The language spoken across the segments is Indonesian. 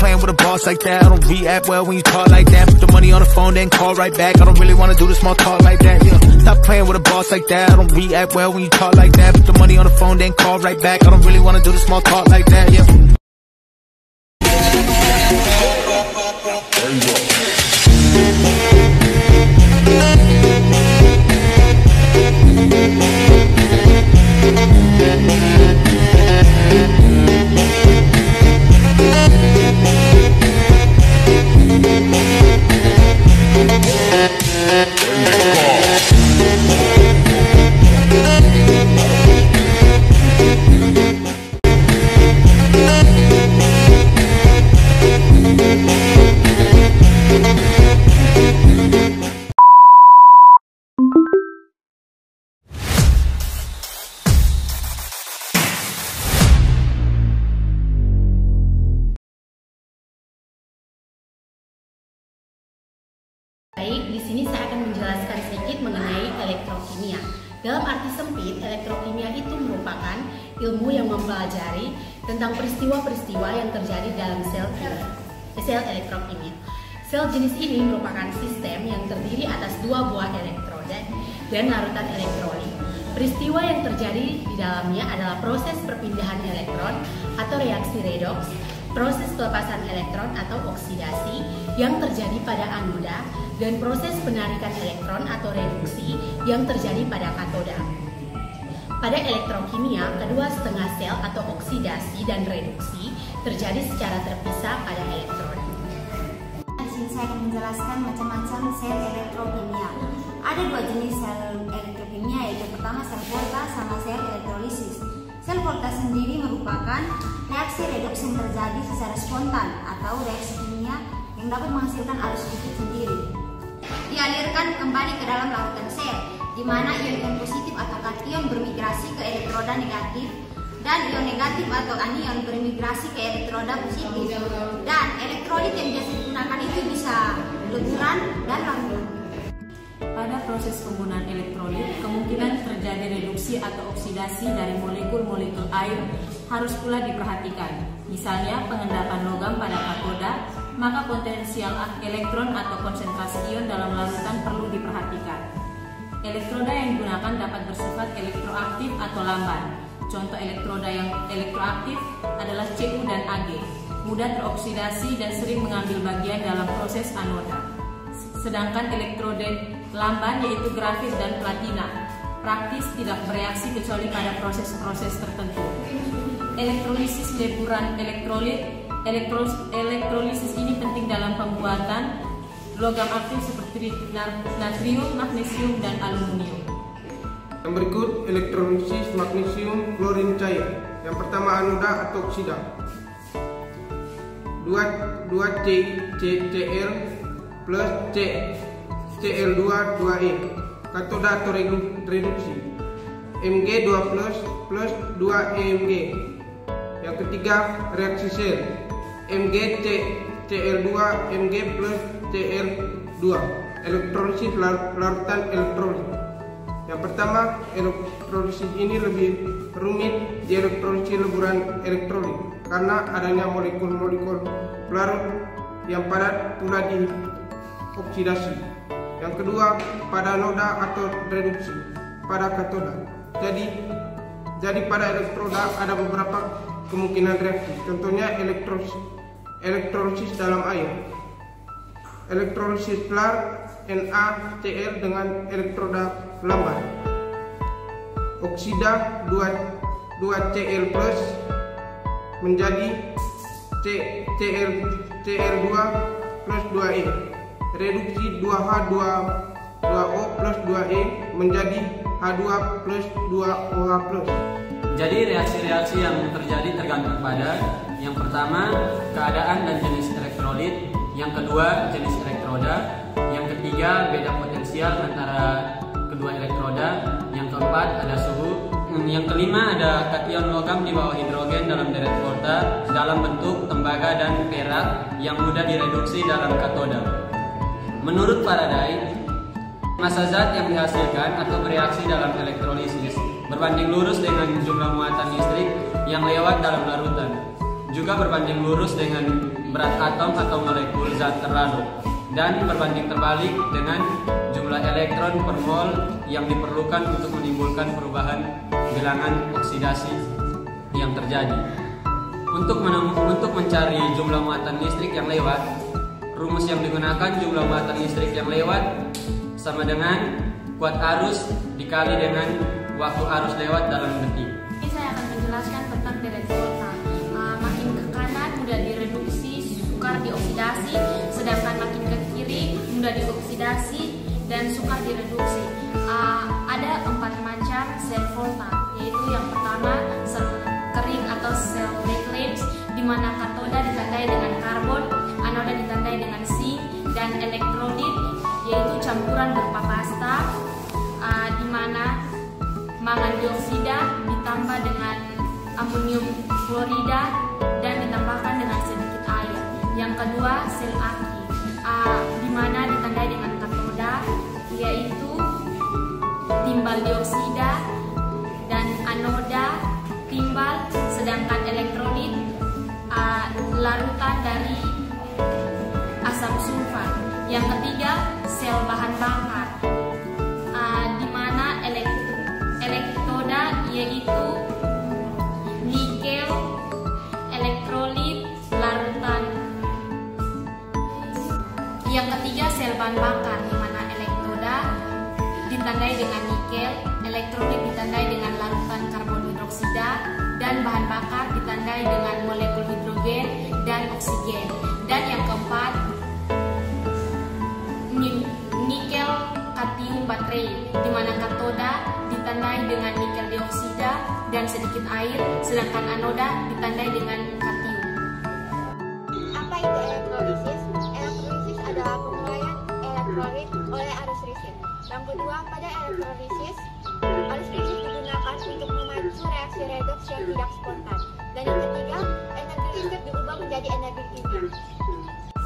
playing with a boss like that. I don't react well when you talk like that. Put the money on the phone, then call right back. I don't really wanna do the small talk like that. Yeah, stop playing with a boss like that. I don't react well when you talk like that. Put the money on the phone, then call right back. I don't really wanna do the small talk like that. Yeah. Baik, di sini saya akan menjelaskan sedikit mengenai elektrokimia. Dalam arti sempit, elektrokimia itu merupakan ilmu yang mempelajari tentang peristiwa-peristiwa yang terjadi dalam sel elektrokimia. Sel jenis ini merupakan sistem yang terdiri atas dua buah elektroda dan larutan elektrolit. Peristiwa yang terjadi di dalamnya adalah proses perpindahan elektron atau reaksi redoks, proses pelepasan elektron atau oksidasi yang terjadi pada anoda, dan proses penarikan elektron atau reduksi yang terjadi pada katoda. Pada elektrokimia, kedua setengah sel atau oksidasi dan reduksi terjadi secara terpisah pada elektron. Di sini saya akan menjelaskan macam-macam sel elektrokimia. Ada dua jenis sel elektrokimia, yaitu pertama sel volta sama sel elektrolisis. Sel volta sendiri merupakan reaksi redoks yang terjadi secara spontan atau reaksi kimia yang dapat menghasilkan arus listrik sendiri. Dialirkan kembali ke dalam larutan sel, di mana ion-ion positif atau kation bermigrasi ke elektroda negatif dan ion negatif atau anion bermigrasi ke elektroda positif. Dan elektrolit yang biasa digunakan itu bisa leburan dan larutan. Pada proses penggunaan elektrolit, kemungkinan terjadi reduksi atau oksidasi dari molekul-molekul air harus pula diperhatikan. Misalnya pengendapan logam pada katoda, maka potensial elektron atau konsentrasi ion dalam larutan perlu diperhatikan. Elektroda yang digunakan dapat bersifat elektroaktif atau lamban. Contoh elektroda yang elektroaktif adalah Cu dan Ag, mudah teroksidasi dan sering mengambil bagian dalam proses anoda. Sedangkan elektroda lamban yaitu grafit dan platina praktis tidak bereaksi kecuali pada proses-proses tertentu. Elektrolisis leburan elektrolit. Elektrolisis ini penting dalam pembuatan logam aktif seperti natrium, magnesium, dan aluminium. Yang berikut elektrolisis magnesium klorin cair. Yang pertama anoda atau oksida. 2 CCl plus Cl2 2E. Katoda atau reduksi. Mg2 plus 2 EMg. Yang ketiga reaksi sel. Mg Cl2 Mg plus Cl2. Elektrolisis larutan elektrolit. Yang pertama, elektrolisis ini lebih rumit di elektrolisis leburan elektrolit karena adanya molekul-molekul pelarut yang padat pula dioksidasi. Yang kedua, pada anoda atau reduksi pada katoda. Jadi pada elektroda ada beberapa kemungkinan reaksi. Contohnya elektrolisis dalam air. Elektrolisis pelar NaCl dengan elektroda lamban. Oksida 2Cl plus menjadi Cl2 plus 2E. Reduksi 2H2O plus 2E menjadi H2 plus 2OH plus. Jadi reaksi-reaksi yang terjadi tergantung pada yang pertama keadaan dan jenis elektrolit, yang kedua jenis elektroda, yang ketiga beda potensial antara kedua elektroda, yang keempat ada suhu, yang kelima ada kation logam di bawah hidrogen dalam deret volta dalam bentuk tembaga dan perak yang mudah direduksi dalam katoda. Menurut Faraday, massa zat yang dihasilkan atau bereaksi dalam elektrolisis berbanding lurus dengan jumlah muatan listrik yang lewat dalam larutan. juga berbanding lurus dengan berat atom atau molekul zat terlarut, dan berbanding terbalik dengan jumlah elektron per mol yang diperlukan untuk menimbulkan perubahan bilangan oksidasi yang terjadi. Untuk mencari jumlah muatan listrik yang lewat, rumus yang digunakan jumlah muatan listrik yang lewat sama dengan kuat arus dikali dengan waktu arus lewat dalam detik. Ini saya akan menjelaskan tentang direct volta. Makin ke kanan mudah direduksi, sukar dioksidasi, sedangkan makin ke kiri mudah dioksidasi dan sukar direduksi. Ada 4 macam sel volta, yaitu yang pertama sel kering atau sel backlight, di mana katoda ditandai dengan karbon, anoda ditandai dengan zinc, dan elektrolit yaitu campuran berupa pasta, di mana mangan dioksida ditambah dengan amonium klorida dan ditambahkan dengan sedikit air. Yang kedua sel aki, di mana ditandai dengan katoda yaitu timbal dioksida dan anoda timbal, sedangkan elektrolit larutan dari asam sulfat. Yang ketiga sel bahan bakar, di mana elektroda yaitu nikel, elektrolit, larutan. Yang ketiga sel bahan bakar, di mana elektroda ditandai dengan nikel, elektrolit ditandai dengan larutan karbon hidroksida, dan bahan bakar ditandai dengan molekul hidrogen dan oksigen. Dan yang keempat nikel katium baterai, di mana katoda ditandai dengan nikel dioksida dan sedikit air, sedangkan anoda ditandai dengan katium. Apa itu elektrolisis? Elektrolisis adalah penguraian elektrolit oleh arus listrik. Yang kedua, pada elektrolisis, arus listrik digunakan untuk memacu reaksi redoks yang tidak spontan. Dan yang ketiga, energi listrik diubah menjadi energi kimia.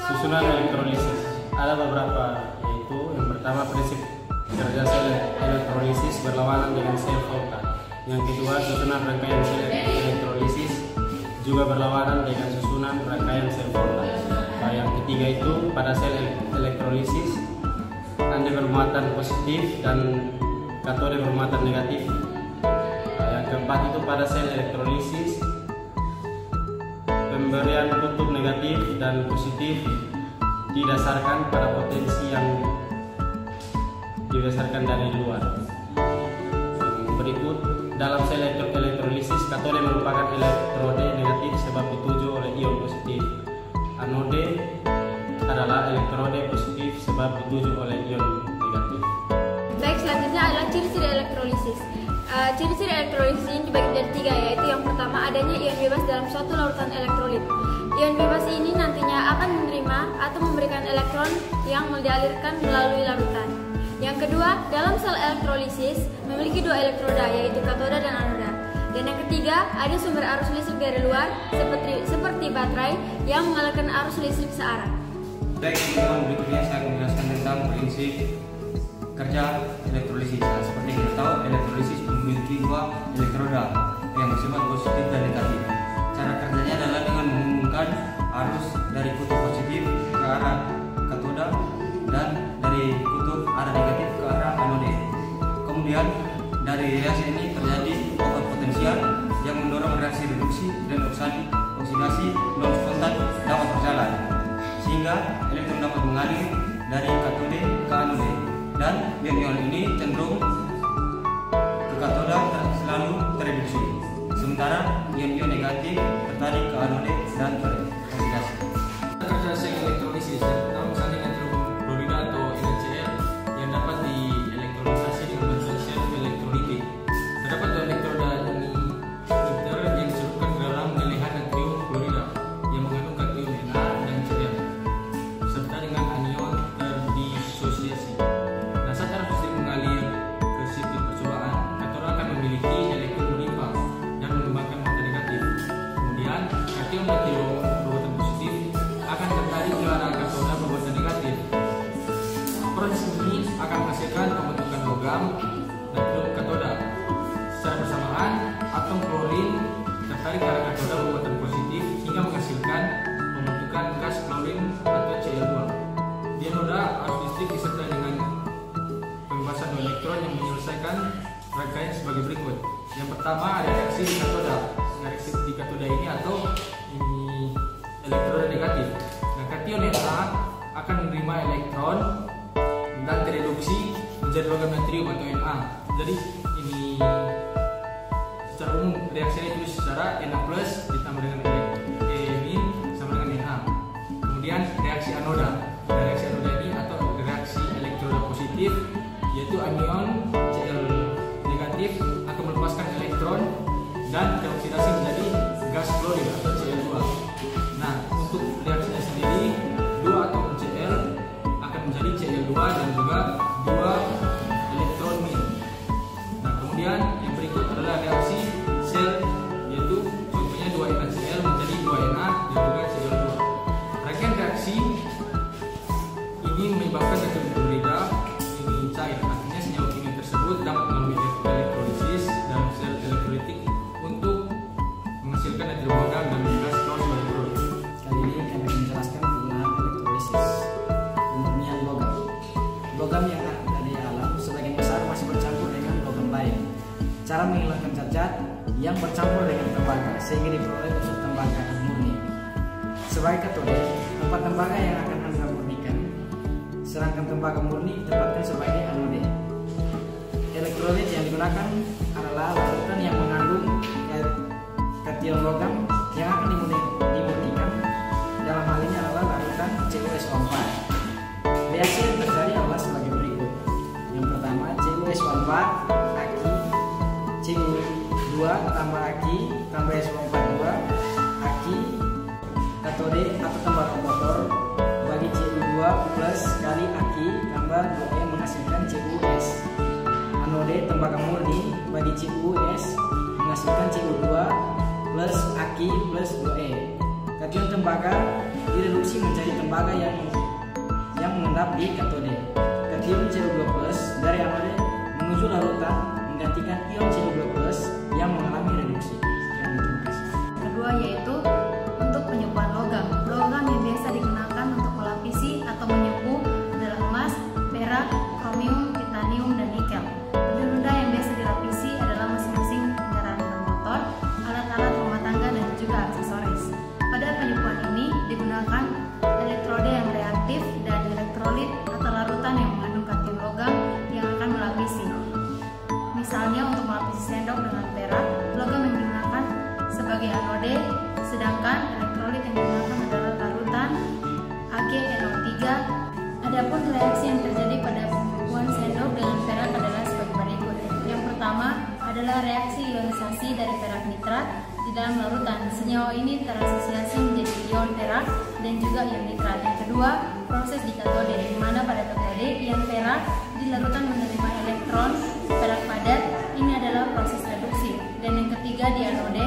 Susunan elektrolisis ada beberapa, yaitu yang pertama prinsip kerja sel elektrolisis berlawanan dengan sel volta. Yang kedua, susunan rangkaian sel elektrolisis juga berlawanan dengan susunan rangkaian sel volta. Nah, yang ketiga itu pada sel elektrolisis anda bermuatan positif dan katode bermuatan negatif. Nah, yang keempat itu pada sel elektrolisis pemberian kutub negatif dan positif didasarkan pada potensi yang didasarkan dari luar. Berikut, dalam sel elektrolisis katode merupakan elektrode negatif sebab dituju oleh ion positif. Anode adalah elektrode positif sebab dituju oleh ion negatif. Baik, selanjutnya adalah ciri-ciri elektrolisis. Ciri-ciri elektrolisis ini dibagi dari 3, yaitu yang pertama adanya ion bebas dalam suatu larutan elektrolit. Ion bebas ini nantinya akan menerima atau memberikan elektron yang dialirkan melalui larutan. Yang kedua, dalam sel elektrolisis memiliki 2 elektroda, yaitu katoda dan anoda. Dan yang ketiga, ada sumber arus listrik dari luar seperti baterai yang mengalirkan arus listrik searah. Baik, berikutnya saya akan menjelaskan tentang prinsip kerja elektrolisis. Seperti kita tahu, elektrolisis memiliki 2 elektroda yang bersifat positif dan negatif. Cara kerjanya adalah dengan menghubungkan arus dari kutub positif ke arah katoda dan dari kutub arah negatif ke arah anode. Kemudian dari reaksi ini terjadi obat potensial yang mendorong reaksi reduksi dan oksidasi non spontan dapat berjalan, sehingga elektron dapat mengalir dari katode ke anode, dan ion-ion ini cenderung ke katoda selalu tereduksi, sementara ion-ion negatif tertarik ke anode dan tereksidasi. Kerja sel elektrolisis yang pertama misalnya natrium klorida atau NaCl yang dapat dielektrolisasi dengan potensial elektrolitik. Terdapat 2 elektroda emitter yang dicelupkan ke dalam lelehan natrium klorida yang mengandung kation Na dan Cl serta dengan anion terdisosiasi. Nah, saat arus listrik mengalir ke sirkuit percobaan, katoda akan memiliki elektron berlimpah dan mengembangkan mata negatif. Kemudian sebagai berikut. Yang pertama ada reaksi di katoda. Reaksi di katoda ini atau ini elektroda negatif. Nah, kation Na akan menerima elektron dan tereduksi menjadi logam natrium atau Na. Jadi ini secara umum reaksinya itu secara Na+ ditambah dengan min sama dengan Na. Kemudian reaksi anoda. Nah, reaksi anoda ini atau reaksi elektroda positif yaitu anion Cl negatif akan melepaskan elektron dan teroksidasi menjadi gas klorin atau Cl2. Nah, untuk reaksinya sendiri 2 atom Cl akan menjadi Cl2 dan juga 2 elektron min. Nah, kemudian yang berikut adalah reaksi sel, yaitu contohnya 2 NaCl menjadi 2 Na dan juga Cl2. Rangkaian reaksi ini menyebabkan zat klorida ini cair. Artinya senyawa kimia tersebut dapat melalui elektrolisis dalam sel elektrolitik untuk menghasilkan natrium logam dan gas klorida. Kali ini kami akan menjelaskan penggunaan elektrolisis pemurnian logam. Logam yang ada dari alam sebagian besar masih bercampur dengan logam lain. Cara menghilangkan zat-zat yang bercampur dengan tembaga sehingga diperoleh unsur tembaga murni. Sebagai katode, tempat tembaga yang akan Anda murnikan, sedangkan tembaga murni ditempatkan sebagai anode. Elektrolit yang digunakan adalah larutan yang mengandung kation logam yang akan dimurnikan. Dalam hal ini adalah larutan CuSO4. Reaksi yang terjadi adalah sebagai berikut. Yang pertama, CuSO4 Aki, Cu2 tambah Aki tambah SO4 2 Aki, katode atau tembaga motor bagi Cu2 plus kali Aki tambah 2E menghasilkan CuS. Anode tembaga murni bagi CuS menghasilkan Cu2 plus Aki plus 2E. Kation tembaga direduksi menjadi tembaga yang mengendap di katode. Kation Cu2 plus dari anode menuju larutan menggantikan ion Cu2 plus yang mengalami reduksi. Kedua yaitu untuk penyembuhan logam. Logam yang biasa digunakan untuk melapisi atau menyepuh adalah emas, perak, kromium, titanium, dan nikel. Benda-benda yang biasa dilapisi adalah masing-masing kendaraan bermotor, alat-alat rumah tangga, dan juga aksesoris. Pada penyembuhan ini digunakan elektroda yang reaktif dan elektrolit atau larutan yang mengandung kation logam yang akan melapisi. Misalnya untuk melapisi sendok dengan perak, logam yang digunakan sebagai anode, sedangkan elektrolit yang digunakan adalah larutan AgNO3. Adapun reaksi yang terjadi pada pembubuhan sendok dengan perak adalah sebagai berikut. Yang pertama adalah reaksi ionisasi dari perak nitrat di dalam larutan. Senyawa ini terasosiasi menjadi ion perak dan juga ion nitrat. Yang kedua, proses di katode, di mana pada katode ion perak di larutan menerima elektron perak padat. Ini adalah proses reduksi. Dan yang ketiga, di anode,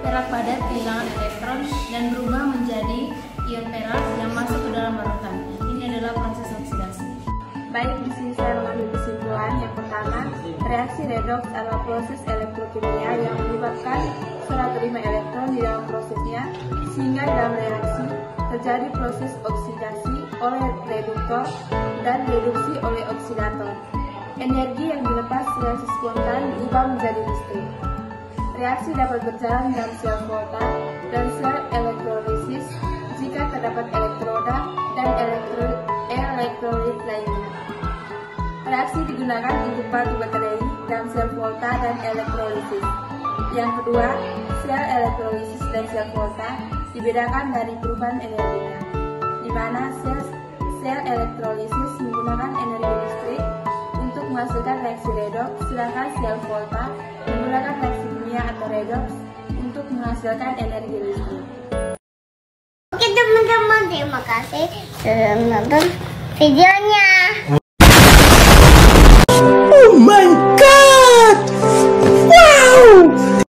perak padat kehilangan elektron dan berubah menjadi ion perak yang masuk ke dalam larutan. Ini adalah proses oksidasi. Baik, di sini saya mengambil kesimpulan. Yang pertama, reaksi redoks adalah proses elektrokimia yang menyebabkan serah terima elektron di dalam prosesnya, sehingga dalam reaksi terjadi proses oksidasi oleh reduktor dan reduksi oleh oksidator. Energi yang dilepas reaksi spontan diubah menjadi listrik. Reaksi dapat berjalan dalam sel volta dan sel elektrolisis jika terdapat elektroda dan elektrolit lainnya. Reaksi digunakan untuk batu baterai dalam sel volta dan elektrolisis. Yang kedua, sel elektrolisis dan sel volta dibedakan dari perubahan energinya, di mana sel elektrolisis menggunakan energi listrik untuk menghasilkan reaksi redoks, sedangkan sel volta menggunakan reaksi kimia atau redoks untuk menghasilkan energi listrik. Oke teman-teman, terima kasih sudah menonton videonya.